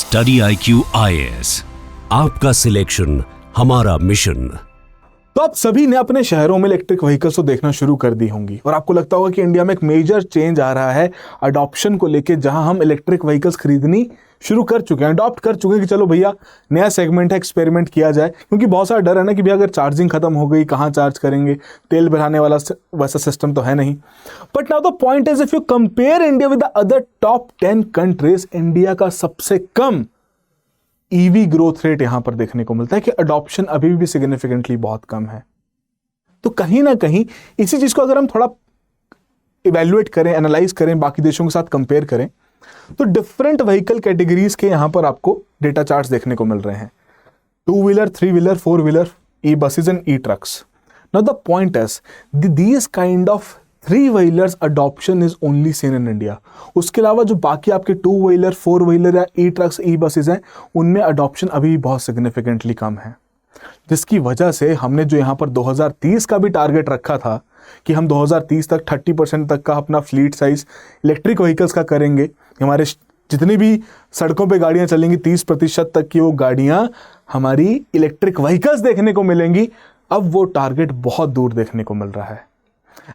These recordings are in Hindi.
स्टडी IQ IAS, आपका सिलेक्शन हमारा मिशन। तो आप सभी ने अपने शहरों में इलेक्ट्रिक व्हीकल्स को देखना शुरू कर दी होंगी और आपको लगता होगा कि इंडिया में एक मेजर चेंज आ रहा है अडॉप्शन को लेके, जहां हम इलेक्ट्रिक व्हीकल्स खरीदनी शुरू कर चुके हैं, अडॉप्ट कर चुके हैं कि चलो भैया नया सेगमेंट है, एक्सपेरिमेंट किया जाए। क्योंकि बहुत सारा डर है ना कि भैया अगर चार्जिंग खत्म हो गई कहाँ चार्ज करेंगे, तेल भराने वाला वैसा सिस्टम तो है नहीं। But now the point is, if you compare India with the other top 10 countries, India का सबसे कम ईवी ग्रोथ रेट यहां पर देखने को मिलता है कि अडॉप्शन अभी भी सिग्निफिकेंटली बहुत कम है। तो कहीं ना कहीं इसी चीज को अगर हम थोड़ा इवैल्यूएट करें, एनालाइज करें, बाकी देशों के साथ कंपेयर करें, तो डिफरेंट व्हीकल कैटेगरीज के यहां पर आपको डेटा चार्ट्स देखने को मिल रहे हैं। 2 wheeler, 3 wheeler, 4 wheeler, E buses and E trucks. Now the point is, these kind of 3 wheelers adoption is only seen in India. उसके अलावा जो बाकी आपके 2 व्हीलर, 4 व्हीलर या ई ट्रक्स, ई बसेज हैं, उनमें अडॉप्शन अभी बहुत सिग्निफिकेंटली कम है। जिसकी वजह से हमने जो यहाँ पर 2030 का भी टारगेट रखा था कि हम 2030 तक 30% तक का अपना फ्लीट साइज इलेक्ट्रिक व्हीकल्स का करेंगे, हमारे जितनी भी सड़कों पे गाड़ियां चलेंगी 30% तक की वो गाड़ियां हमारी इलेक्ट्रिक व्हीकल्स देखने को मिलेंगी, अब वो टारगेट बहुत दूर देखने को मिल रहा है।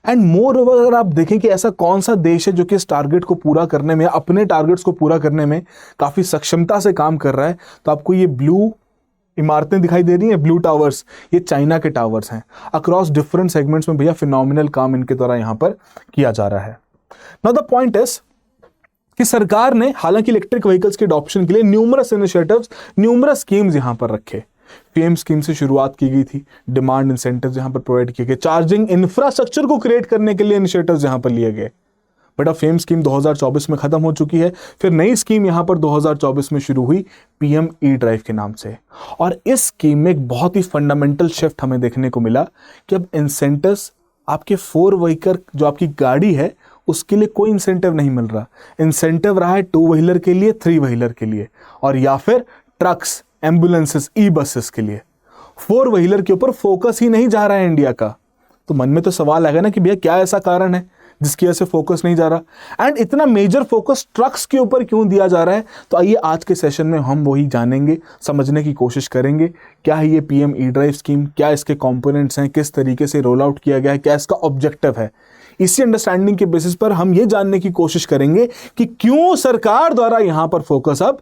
एंड मोर ओवर, अगर आप देखें कि ऐसा कौन सा देश है जो कि इस टारगेट को पूरा करने में, अपने टारगेट्स को पूरा करने में काफी सक्षमता से काम कर रहा है, तो आपको ये ब्लू इमारतें दिखाई दे रही हैं, ब्लू टावर्स, ये चाइना के टावर्स हैं। अक्रॉस डिफरेंट सेगमेंट्स में भैया फिनोमिनल काम इनके द्वारा यहां पर किया जा रहा है। नाउ द पॉइंट इज कि सरकार ने हालांकि इलेक्ट्रिक व्हीकल्स के अडॉप्शन के लिए न्यूमरस इनिशिएटिव्स, न्यूमरस स्कीम्स यहां पर रखे। फेम स्कीम से शुरुआत की गई थी, डिमांड इंसेंटिव्स यहां पर प्रोवाइड किए गए, चार्जिंग इंफ्रास्ट्रक्चर को क्रिएट करने के लिए इनिशिएटिव्स यहां पर लिए गए। बट अब फेम स्कीम 2024 में खत्म हो चुकी है, फिर नई स्कीम यहां पर 2024 में शुरू हुई, PM ई ड्राइव के नाम से। और इस स्कीम में एक बहुत ही फंडामेंटल शिफ्ट हमें देखने को मिला कि अब इंसेंटिव्स आपके 4 व्हीकल जो आपकी गाड़ी है उसके लिए कोई इंसेंटिव नहीं मिल रहा। इंसेंटिव रहा है 2 व्हीलर के लिए, 3 व्हीलर के लिए, और या फिर ट्रक्स, एम्बुलेंसेस, ई बसेस के लिए। 4 व्हीलर के ऊपर फोकस ही नहीं जा रहा है इंडिया का। तो मन में तो सवाल आएगा ना कि भैया क्या ऐसा कारण है जिसकी वजह से फोकस नहीं जा रहा, एंड इतना मेजर फोकस ट्रक्स के ऊपर क्यों दिया जा रहा है। तो आइए आज के सेशन में हम वही जानेंगे, समझने की कोशिश करेंगे। क्या है ये PM ई ड्राइव स्कीम, क्या इसके कंपोनेंट्स हैं, किस तरीके से रोल आउट किया गया है, क्या इसका ऑब्जेक्टिव है। इसी अंडरस्टैंडिंग के बेसिस पर हम ये जानने की कोशिश करेंगे कि क्यों सरकार द्वारा यहां पर फोकस अब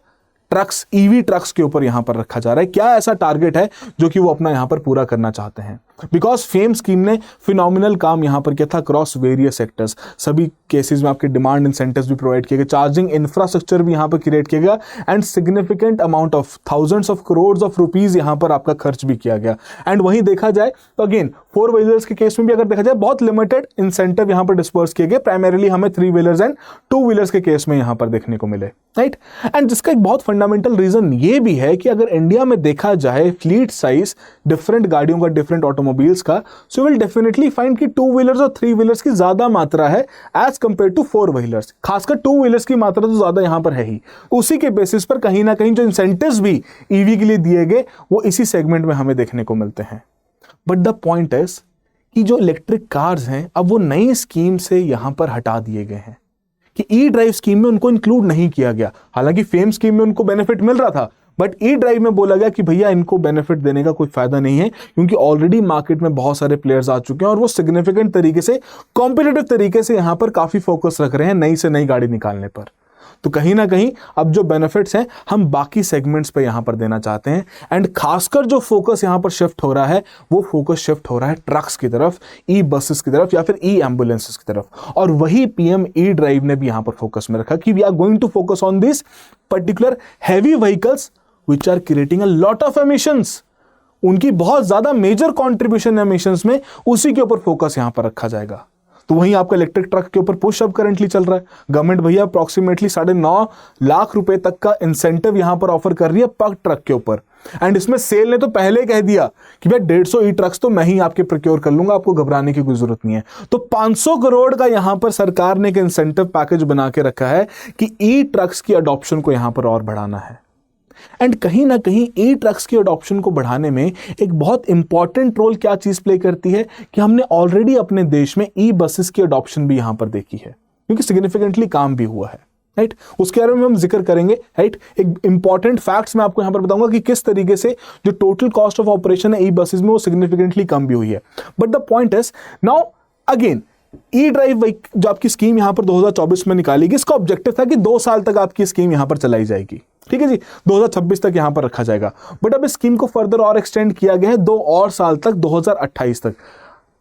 ट्रक्स, ईवी ट्रक्स के ऊपर यहां पर रखा जा रहा है। क्या ऐसा टारगेट है जो कि वो अपना यहां पर पूरा करना चाहते हैं। बिकॉज फेम स्कीम ने फिनोमिनल काम यहां पर किया था क्रॉस वेरियस सेक्टर्स। सभी केसेस में आपके डिमांड इंसेंटिव्स भी प्रोवाइड किए गए, चार्जिंग इंफ्रास्ट्रक्चर भी यहां पर क्रिएट किया गया, and significant amount of thousands of crore of rupees यहां पर आपका खर्च भी किया गया। एंड वहीं देखा जाए तो अगेन 4 व्हीलर्स के केस में भी अगर देखा जाए बहुत लिमिटेड इंसेंटिव यहां पर डिस्पर्स किए गए, प्राइमरीली हमें 3 व्हीलर्स एंड 2 व्हीलर्स के केस में यहां पर देखने को मिले, राइट। एंड जिसका एक बहुत फंडामेंटल रीजन ये भी है कि अगर इंडिया में देखा जाए फ्लीट साइज डिफरेंट गाड़ियों का, डिफरेंट ऑटोमोबाइल्स का, सो विल डेफिनेटली फाइंड कि 2 व्हीलर्स और 3 व्हीलर्स की ज्यादा मात्रा है एज कंपेयर टू 4 व्हीलर्स। खासकर 2 व्हीलर्स की मात्रा तो ज्यादा यहां पर है ही। उसी के बेसिस पर कहीं ना कहीं जो इंसेंटिव्स भी ईवी के लिए दिए गए वो इसी सेगमेंट में हमें देखने को मिलते हैं। बट द पॉइंट इज कि जो इलेक्ट्रिक कार्स हैं अब वो नई स्कीम से यहां पर हटा दिए गए हैं कि ई ड्राइव स्कीम में उनको इंक्लूड नहीं किया गया। हालांकि फेम स्कीम में उनको बेनिफिट मिल रहा था, बट ई ड्राइव में बोला गया कि भैया इनको बेनिफिट देने का कोई फायदा नहीं है, क्योंकि ऑलरेडी मार्केट में बहुत सारे प्लेयर्स आ चुके हैं और वो सिग्निफिकेंट तरीके से, कॉम्पिटिटिव तरीके से यहां पर काफी फोकस रख रहे हैं नई से नई गाड़ी निकालने पर। तो कहीं ना कहीं अब जो बेनिफिट्स हैं हम बाकी सेगमेंट्स पे यहां पर देना चाहते हैं, एंड खासकर जो फोकस यहां पर शिफ्ट हो रहा है वो फोकस शिफ्ट हो रहा है ट्रक्स की तरफ, ई बसेस की तरफ, या फिर ई एम्बुलेंसेस की तरफ। और वही PM ई ड्राइव ने भी यहां पर फोकस में रखा कि we are going to focus on this particular heavy vehicles which are creating a lot of emissions। उनकी बहुत ज्यादा मेजर कंट्रीब्यूशन एमिशंस में, उसी के ऊपर फोकस यहां पर रखा जाएगा। तो वहीं आपका इलेक्ट्रिक ट्रक के ऊपर पुश अप करंटली चल रहा है। गवर्नमेंट भैया अप्रोक्सीमेटली 9.5 लाख रुपए तक का इंसेंटिव यहां पर ऑफर कर रही है पर ट्रक के ऊपर। एंड इसमें सेल ने तो पहले कह दिया कि भाई 150 ई ट्रक्स तो मैं ही आपके प्रोक्योर कर लूंगा, आपको घबराने की कोई जरूरत नहीं है। तो 500 करोड़ का यहां पर सरकार ने एक इंसेंटिव पैकेज बना के रखा है कि ई ट्रक्स की अडॉप्शन को यहां पर और बढ़ाना है। एंड कहीं ना कहीं ई ट्रक्स की अडॉप्शन को बढ़ाने में एक बहुत इंपॉर्टेंट रोल क्या चीज प्ले करती है कि हमने ऑलरेडी अपने देश में ई बसेस की अडॉप्शन भी यहां पर देखी है, क्योंकि सिग्निफिकेंटली काम भी हुआ है। राइट, उसके बारे में हम जिक्र करेंगे। राइट, एक इंपॉर्टेंट फैक्ट्स मैं आपको यहां पर बताऊंगा कि किस तरीके से जो टोटल कॉस्ट ऑफ ऑपरेशन है ई बसेस में वो सिग्निफिकेंटली कम भी हुई है। But the point is now again E drive जो आपकी स्कीम यहां पर 2024 में निकाली गई, इसका ऑब्जेक्टिव था कि 2 साल तक आपकी स्कीम यहां पर चलाई जाएगी। ठीक है जी, 2026 तक यहां पर रखा जाएगा। बट अब इस स्कीम को फर्दर और एक्सटेंड किया गया है 2 और साल तक, 2028 तक।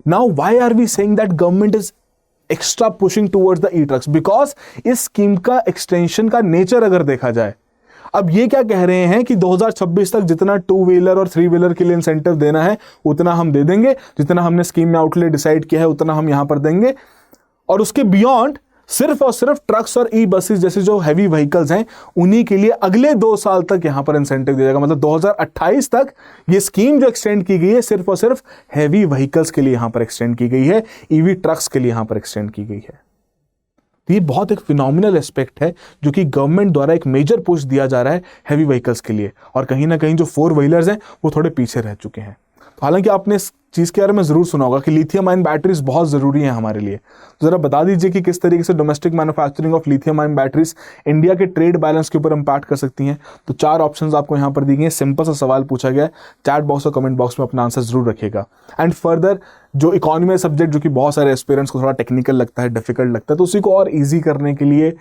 Now why are we saying that government is extra pushing towards the e trucks? Because इस स्कीम का एक्सटेंशन का नेचर अगर देखा जाए, अब ये क्या कह रहे हैं कि 2026 तक जितना 2 व्हीलर और 3 व्हीलर के लिए इंसेंटिव देना है उतना हम दे देंगे, जितना हमने स्कीम में आउटले डिसाइड किया है उतना हम यहां पर देंगे, और उसके बियॉन्ड सिर्फ और सिर्फ ट्रक्स और ई बसेस जैसे जो हैवी व्हीकल्स हैं उन्हीं के लिए अगले 2 साल तक यहां पर इंसेंटिव दिया जाएगा। मतलब 2028 तक ये स्कीम जो एक्सटेंड की गई है सिर्फ और सिर्फ हैवी व्हीकल्स के लिए यहां पर एक्सटेंड की गई है, ईवी ट्रक्स के लिए यहां पर एक्सटेंड की गई है। ये बहुत एक फिनोमिनल एस्पेक्ट है जो कि गवर्नमेंट द्वारा एक मेजर पुश दिया जा रहा है हैवी व्हीकल्स के लिए, और कहीं ना कहीं जो 4 व्हीलर्स हैं वो थोड़े पीछे रह चुके हैं। तो हालांकि आपने इस चीज़ के बारे में ज़रूर सुना होगा कि लिथियम आयन बैटरीज बहुत ज़रूरी हैं हमारे लिए। तो ज़रा बता दीजिए कि किस तरीके से domestic manufacturing of lithium ion batteries India के ट्रेड बैलेंस के ऊपर इम्पैक्ट कर सकती हैं। तो 4 ऑप्शंस आपको यहाँ पर दी गई हैं। सिंपल सा सवाल पूछा गया है, चैट बॉक्स और कमेंट बॉक्स में अपना आंसर जरूर रखिएगा। एंड फर्दर जो इकोनॉमी सब्जेक्ट जो कि बहुत सारे एस्पिरेंट्स को थोड़ा टेक्निकल लगता है, डिफिकल्ट लगता है, तो उसी को और ईजी करने के लिए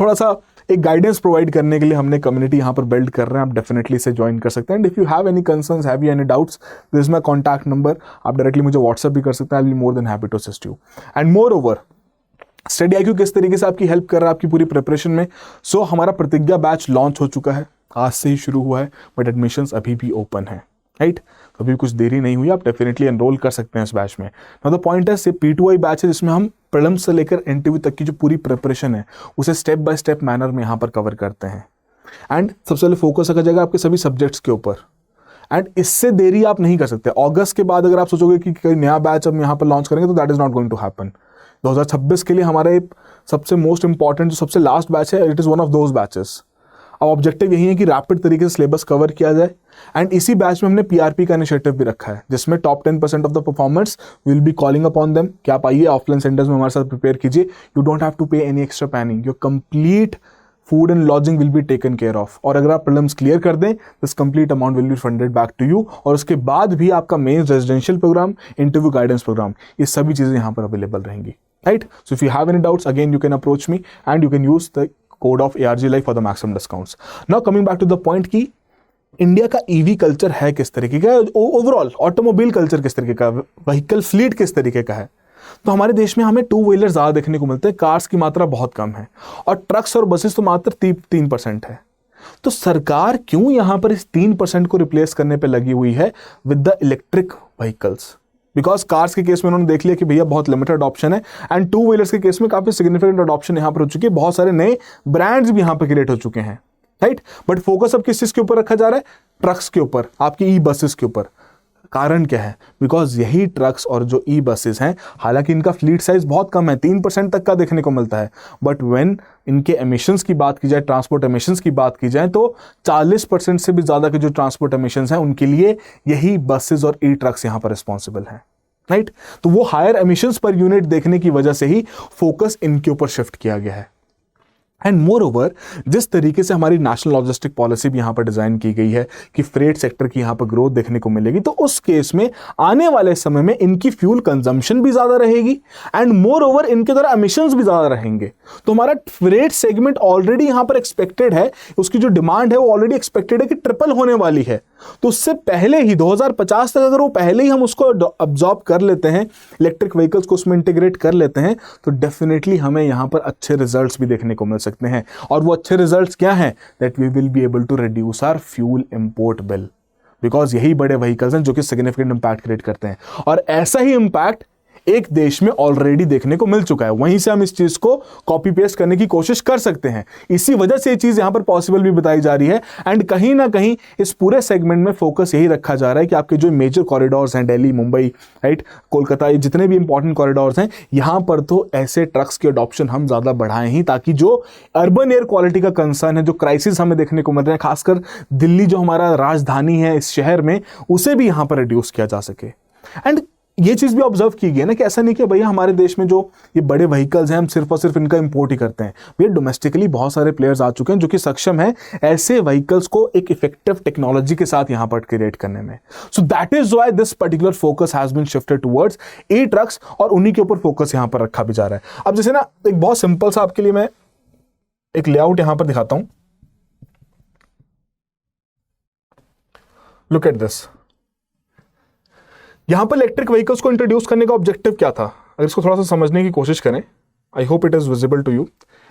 थोड़ा सा एक गाइडेंस प्रोवाइड करने के लिए हमने कम्युनिटी यहाँ पर बिल्ड कर रहे हैं। आप डेफिनेटली इसे ज्वाइन कर सकते हैं। And if you have any concerns, have any doubts, this is my contact number. आप डायरेक्टली मुझे व्हाट्सएप भी कर सकते हैं। I will be more than happy to assist you. And moreover Study IQ किस तरीके से आपकी हेल्प कर रहा है आपकी पूरी प्रिपरेशन में। सो हमारा प्रतिज्ञा बैच लॉन्च हो चुका है, आज से ही शुरू हुआ है, बट एडमिशन्स अभी भी ओपन है। राइट, तो अभी कुछ देरी नहीं हुई, आप डेफिनेटली एनरोल कर सकते हैं इस बैच में। नाउ द पॉइंट है, P2I बैच है जिसमें हम प्रीलिम्स से लेकर इंटरव्यू तक की जो पूरी प्रिपरेशन है उसे स्टेप बाय स्टेप मैनर में यहाँ पर कवर करते हैं। एंड सबसे पहले फोकस रखा जाएगा आपके सभी सब्जेक्ट्स के ऊपर। एंड इससे देरी आप नहीं कर सकते। अगस्त के बाद अगर आप सोचोगे कि कोई नया बैच हम यहाँ पर लॉन्च करेंगे तो that is not going to happen. 2026 के लिए हमारे सबसे मोस्ट इंपॉर्टेंट जो सबसे लास्ट बैच है, it is one of those batches. अब ऑब्जेक्टिव यही है कि रैपिड तरीके से सिलेबस कवर किया जाए। एंड इसी बैच में हमने PRP का इनिशिएटिव भी रखा है जिसमें top 10% of the performers will be calling upon them कि आप आइए ऑफलाइन सेंटर्स में हमारे साथ प्रिपेयर कीजिए। You don't have to pay any extra panning, your complete food and lodging will be taken care of. और अगर आप प्रीलिम्स क्लियर कर दें this complete amount will be funded back to you. और उसके बाद भी आपका mains, residential programme, interview guidance programme, ये सभी चीज़ें यहाँ पर अवेलेबल रहेंगी। Right, so if you have any doubts again you can approach me and you can use the code of ARG Life for the maximum discounts. Now coming back to the point कि इंडिया का EV कल्चर है किस तरीके का, ओवरऑल ऑटोमोबाइल कल्चर किस तरीके का, व्हीकल फ्लीट किस तरीके का है। तो हमारे देश में हमें 2 व्हीलर ज़्यादा देखने को मिलते हैं, कार्स की मात्रा बहुत कम है, और ट्रक्स और बसेस तो मात्र 3% है। तो सरकार क्यों यहाँ पर इस 3% को रिप्लेस करने पर लगी हुई है with the electric vehicles? Because cars के केस में उन्होंने देख लिया कि भैया बहुत लिमिटेड ऑप्शन है, एंड 2 व्हीलर्स के केस में काफी सिग्निफिकेंट अडॉप्शन यहाँ पर हो चुकी है, बहुत सारे नए ब्रांड्स भी यहाँ पर क्रिएट हो चुके हैं। राइट, बट फोकस अब किस चीज के ऊपर रखा जा रहा है? ट्रक्स के ऊपर, आपकी ई बसेस के ऊपर। कारण क्या है? बिकॉज यही ट्रक्स और जो ई बसेस हैं, हालांकि इनका फ्लीट साइज बहुत कम है, 3% तक का देखने को मिलता है, बट व्हेन इनके एमिशंस की बात की जाए, ट्रांसपोर्ट एमिशंस की बात की जाए, तो 40% से भी ज्यादा के जो ट्रांसपोर्ट एमिशंस हैं उनके लिए यही बसेस और ई ट्रक्स यहाँ पर रिस्पॉन्सिबल हैं। राइट, तो वो हायर एमिशंस पर यूनिट देखने की वजह से ही फोकस इनके ऊपर शिफ्ट किया गया है। एंड मोर ओवर जिस तरीके से हमारी नेशनल लॉजिस्टिक पॉलिसी भी यहाँ पर डिजाइन की गई है कि फ्रेट सेक्टर की यहाँ पर ग्रोथ देखने को मिलेगी, तो उस केस में आने वाले समय में इनकी फ्यूल कंजम्पशन भी ज्यादा रहेगी एंड मोर ओवर इनके द्वारा एमिशंस भी ज्यादा रहेंगे। तो हमारा फ्रेट सेगमेंट ऑलरेडी यहाँ पर एक्सपेक्टेड है, उसकी जो डिमांड है वो ऑलरेडी एक्सपेक्टेड है कि ट्रिपल होने वाली है। तो उससे पहले ही 2050 तक अगर वो पहले ही हम उसको अब्जॉर्ब कर लेते हैं, इलेक्ट्रिक व्हीकल्स को उसमें इंटीग्रेट कर लेते हैं, तो डेफिनेटली हमें यहाँ पर अच्छे रिजल्ट्स भी देखने को मिल सकते हैं। और वो अच्छे रिजल्ट्स क्या हैं? That we will be able to reduce our fuel import bill, because यही बड़े व्हीकल्स हैं जो कि सिग्निफिकेंट इंपैक्ट क्रिएट करते हैं। और ऐसा ही इंपैक्ट एक देश में ऑलरेडी देखने को मिल चुका है, वहीं से हम इस चीज को कॉपी पेस्ट करने की कोशिश कर सकते हैं। इसी वजह से ये चीज यहां पर पॉसिबल भी बताई जा रही है। एंड कहीं ना कहीं इस पूरे सेगमेंट में फोकस यही रखा जा रहा है कि आपके जो मेजर कॉरिडोर्स हैं, दिल्ली, मुंबई, राइट, कोलकाता, ये जितने भी इंपॉर्टेंट कॉरिडोर्स हैं, यहां पर तो ऐसे ट्रक्स की अडॉप्शन हम ज्यादा बढ़ाएं ही, ताकि जो अर्बन एयर क्वालिटी का कंसर्न है, जो क्राइसिस हमें देखने को मिल रहे हैं, खासकर दिल्ली जो हमारा राजधानी है इस शहर में, उसे भी यहां पर रिड्यूस किया जा सके। एंड ये चीज भी ऑब्जर्व की गई है ना कि ऐसा नहीं कि भैया हमारे देश में जो ये बड़े व्हीकल्स हैं हम सिर्फ और सिर्फ इनका इंपोर्ट ही करते हैं। भैया डोमेस्टिकली बहुत सारे प्लेयर्स आ चुके हैं जो कि सक्षम है ऐसे व्हीकल्स को एक इफेक्टिव टेक्नोलॉजी के साथ यहां पर क्रिएट करने में। So that is why this particular focus has been shifted towards e trucks और उन्हीं के ऊपर फोकस यहां पर रखा भी जा रहा है। अब जैसे ना एक बहुत सिंपल सा आपके लिए मैं एक लेआउट यहां पर दिखाता हूं। Look at this. यहां पर इलेक्ट्रिक व्हीकल्स को इंट्रोड्यूस करने का ऑब्जेक्टिव क्या था, अगर इसको थोड़ा सा समझने की कोशिश करें, I hope it is visible to you.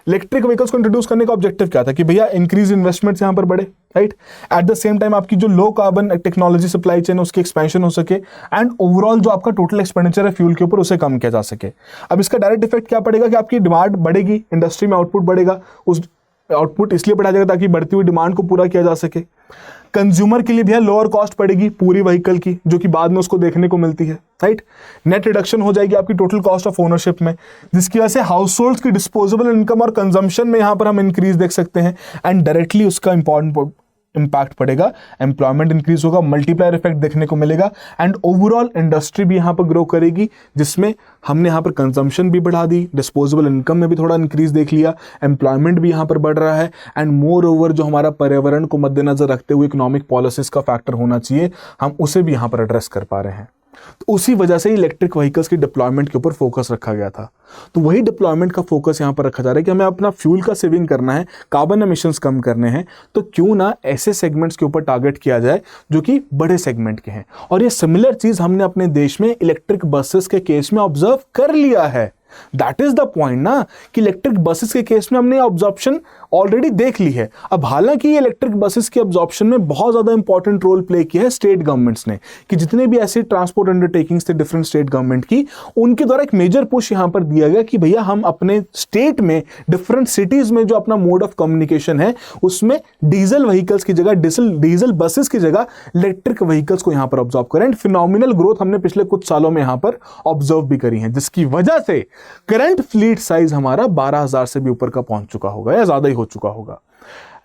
Electric vehicles को इंट्रोड्यूस करने का ऑब्जेक्टिव क्या था कि भैया इंक्रीज इन्वेस्टमेंट्स यहां पर बढ़े, right. At the same time आपकी जो low carbon technology supply chain है उसकी एक्सपेंशन हो सके एंड ओवरऑल जो आपका टोटल एक्सपेंडिचर है फ्यूल के ऊपर उसे कम किया जा सके। अब इसका डायरेक्ट इफेक्ट क्या पड़ेगा कि आपकी डिमांड बढ़ेगी, इंडस्ट्री में आउटपुट बढ़ेगा, उस आउटपुट इसलिए बढ़ाया जाएगा ताकि बढ़ती हुई डिमांड को पूरा किया जा सके। कंज्यूमर के लिए भी लोअर कॉस्ट पड़ेगी पूरी व्हीकल की, जो कि बाद में उसको देखने को मिलती है, राइट। नेट रिडक्शन हो जाएगी आपकी टोटल कॉस्ट ऑफ ओनरशिप में, जिसकी वजह से हाउस होल्ड्स की डिस्पोजेबल इनकम और कंजम्पशन में यहां पर हम इंक्रीज देख सकते हैं एंड डायरेक्टली उसका इंपॉर्टेंट इंपैक्ट पड़ेगा, एम्प्लॉयमेंट इंक्रीज होगा, मल्टीप्लायर इफेक्ट देखने को मिलेगा एंड ओवरऑल इंडस्ट्री भी यहां पर ग्रो करेगी, जिसमें हमने यहां पर कंजम्पशन भी बढ़ा दी, डिस्पोजेबल इनकम में भी थोड़ा इंक्रीज देख लिया, एम्प्लॉयमेंट भी यहां पर बढ़ रहा है एंड मोर ओवर जो हमारा पर्यावरण को मद्देनजर रखते हुए इकोनॉमिक पॉलिसीज का फैक्टर होना चाहिए हम उसे भी यहां पर एड्रेस कर पा रहे हैं। तो उसी वजह से इलेक्ट्रिक व्हीकल्स की डिप्लॉयमेंट के ऊपर फोकस रखा गया था। तो वही डिप्लॉयमेंट का फोकस यहां पर रखा जा रहा है कि हमें अपना फ्यूल का सेविंग करना है, कार्बन एमिशंस कम करने हैं, तो क्यों ना ऐसे सेगमेंट्स के ऊपर टारगेट किया जाए जो कि बड़े सेगमेंट के हैं। और ये सिमिलर चीज हमने अपने देश में इलेक्ट्रिक बसेस के केस में ऑब्जर्व कर लिया है। दैट इज द पॉइंट ना कि इलेक्ट्रिक बसेस के केस में हमने ऑब्जॉर्प्शन ऑलरेडी देख ली है। अब हालांकि ये इलेक्ट्रिक बसेस के ऑब्जॉर्प्शन में बहुत ज्यादा इंपॉर्टेंट रोल प्ले किया है स्टेट गवर्नमेंट्स ने, कि जितने भी ऐसे ट्रांसपोर्ट अंडरटेकिंग्स थे डिफरेंट स्टेट गवर्नमेंट की, उनके द्वारा एक मेजर पुश यहां पर दिया गया कि भैया हम अपने स्टेट में डिफरेंट सिटीज में जो अपना मोड ऑफ कम्युनिकेशन है उसमें डीजल व्हीकल्स की जगह डीजल बसेस की जगह इलेक्ट्रिक व्हीकल्स को यहां पर ऑब्जर्व करें एंड फिनोमिनल ग्रोथ हमने पिछले कुछ सालों में यहां पर ऑब्जर्व भी करी है, जिसकी वजह से करंट फ्लीट साइज हमारा 12,000 से भी ऊपर का पहुंच चुका होगा या ज्यादा ही हो चुका होगा।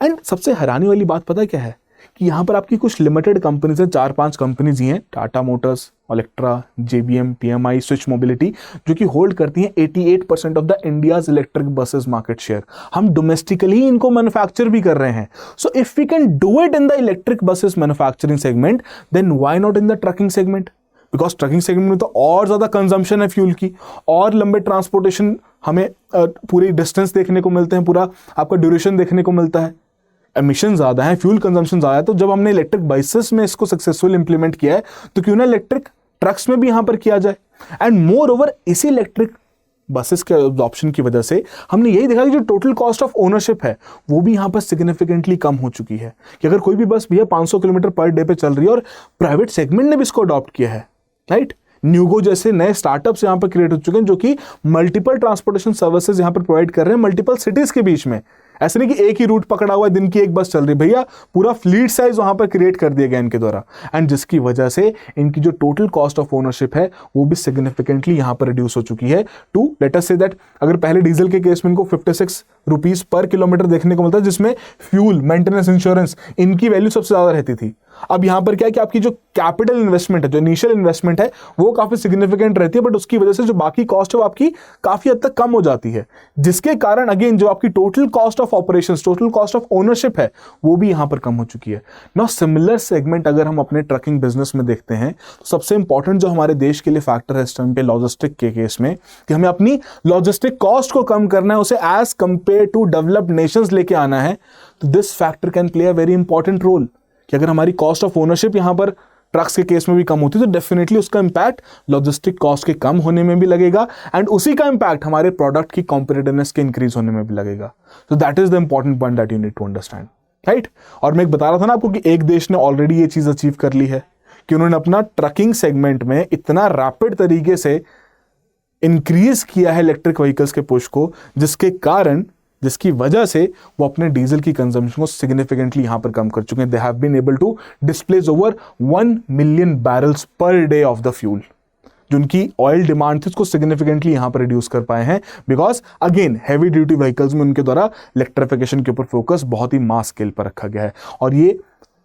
एंड सबसे हैरानी वाली बात पता है क्या है कि यहां पर आपकी कुछ लिमिटेड कंपनीज है, 4-5 कंपनीज ही हैं, Tata Motors, Electra, JBM, PMI, Switch Mobility, जो कि होल्ड करती हैं 88% of the India's electric buses market share. हम डोमेस्टिकली इनको मैन्युफैक्चर भी कर रहे हैं। So if we can do it in the electric buses manufacturing segment, then why not in the trucking segment? Because trucking segment में तो और ज्यादा कंजम्पशन है फ्यूल की, और लंबे ट्रांसपोर्टेशन हमें पूरी डिस्टेंस देखने को मिलते हैं, पूरा आपका ड्यूरेशन देखने को मिलता है, एमिशन ज्यादा है, फ्यूल कंजम्पशन ज्यादा है। तो जब हमने इलेक्ट्रिक बाइसेस में इसको सक्सेसफुल इंप्लीमेंट किया है तो क्यों ना इलेक्ट्रिक ट्रक्स में भी यहां पर किया जाए। एंड मोर ओवर इसी इलेक्ट्रिक बसेस के ऑप्शन की वजह से हमने यही देखा कि जो टोटल कॉस्ट ऑफ ओनरशिप है वो भी यहां पर सिग्निफिकेंटली कम हो चुकी है, कि अगर कोई भी बस भैया 500 किलोमीटर पर डे पे चल रही है और प्राइवेट सेगमेंट ने भी इसको अडॉप्ट किया है, राइट। न्यूगो जैसे नए स्टार्टअप्स यहां पर क्रिएट हो चुके हैं जो कि मल्टीपल ट्रांसपोर्टेशन सर्विसेज यहां पर प्रोवाइड कर रहे हैं मल्टीपल सिटीज के बीच में। ऐसे नहीं कि एक ही रूट पकड़ा हुआ है, दिन की एक बस चल रही, भैया पूरा फ्लीट साइज वहां पर क्रिएट कर दिया गया इनके द्वारा, एंड जिसकी वजह से इनकी जो टोटल कॉस्ट ऑफ ओनरशिप है वो भी सिग्निफिकेंटली यहां पर रिड्यूस हो चुकी है to, let us say that अगर पहले डीजल के केस में इनको 56 रुपीज पर किलोमीटर देखने को मिलता है, जिसमें फ्यूल, मेंटेनेंस, इंश्योरेंस इनकी वैल्यू सबसे ज्यादा रहती थी। अब यहां पर क्या है कि आपकी जो कैपिटल इन्वेस्टमेंट है, जो इनिशियल इन्वेस्टमेंट है, वो काफी सिग्निफिकेंट रहती है, बट उसकी वजह से जो बाकी कॉस्ट है वो आपकी काफी हद तक कम हो जाती है, जिसके कारण अगेन जो आपकी total cost of operations, total cost of ownership है वो भी यहां पर कम हो चुकी है। नाउ सिमिलर सेगमेंट अगर हम अपने ट्रकिंग बिजनेस में देखते हैं तो सबसे इंपॉर्टेंट जो हमारे देश के लिए फैक्टर है इस टाइम पे लॉजिस्टिक के केस में, कि हमें अपनी लॉजिस्टिक कॉस्ट को कम करना है, उसे as compare to developed nations लेके आना है, तो this factor can play a very important role, कि अगर हमारी कॉस्ट ऑफ ओनरशिप यहां पर ट्रक्स के केस में भी कम होती है तो डेफिनेटली उसका इंपैक्ट लॉजिस्टिक कॉस्ट के कम होने में भी लगेगा, एंड उसी का इंपैक्ट हमारे प्रोडक्ट की कॉम्पिटिटिवनेस के इंक्रीज होने में भी लगेगा। तो that is the important point that you need to understand, right. और मैं एक बता रहा था ना आपको कि एक देश ने ऑलरेडी ये चीज अचीव कर ली है कि उन्होंने अपना ट्रकिंग सेगमेंट में इतना रैपिड तरीके से इंक्रीज किया है इलेक्ट्रिक व्हीकल्स के पुश को, जिसकी वजह से वो अपने डीजल की कंजम्पशन को सिग्निफिकेंटली यहां पर कम कर चुके हैं। They have been able to displace over 1 million barrels per day of the fuel. जो उनकी ऑयल डिमांड थी उसको सिग्निफिकेंटली यहां पर रिड्यूस कर पाए हैं, because again heavy duty vehicles में उनके द्वारा इलेक्ट्रिफिकेशन के ऊपर फोकस बहुत ही मास स्केल पर रखा गया है। और ये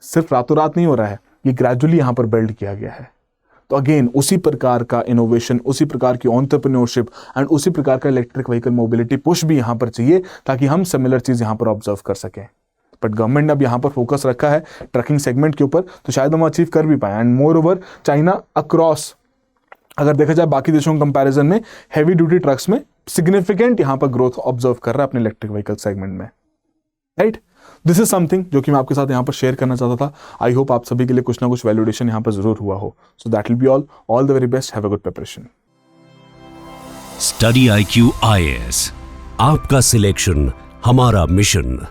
सिर्फ रातों रात नहीं हो रहा है, ये ग्रेजुअली यहां पर बिल्ड किया गया है। तो अगेन उसी प्रकार का इनोवेशन, उसी प्रकार की एंटरप्रेन्योरशिप एंड उसी प्रकार का इलेक्ट्रिक व्हीकल मोबिलिटी पुश भी यहाँ पर चाहिए ताकि हम सिमिलर चीज यहाँ पर ऑब्जर्व कर सकें। बट गवर्नमेंट ने अब यहाँ पर फोकस रखा है ट्रकिंग सेगमेंट के ऊपर, तो शायद हम अचीव कर भी पाए। And more over China across अगर देखा जाए बाकी देशों के कंपैरिजन में हैवी ड्यूटी ट्रक्स में सिग्निफिकेंट यहाँ पर ग्रोथ ऑब्जर्व कर रहा है अपने इलेक्ट्रिक व्हीकल सेगमेंट में, राइट। दिस इज समथिंग जो कि मैं आपके साथ यहाँ पर शेयर करना चाहता था। आई होप आप सभी के लिए कुछ ना कुछ वैल्यूडेशन यहाँ पर जरूर हुआ हो। So that will be all the very best, have a good preparation. Study IQ IAS, आपका सिलेक्शन हमारा मिशन।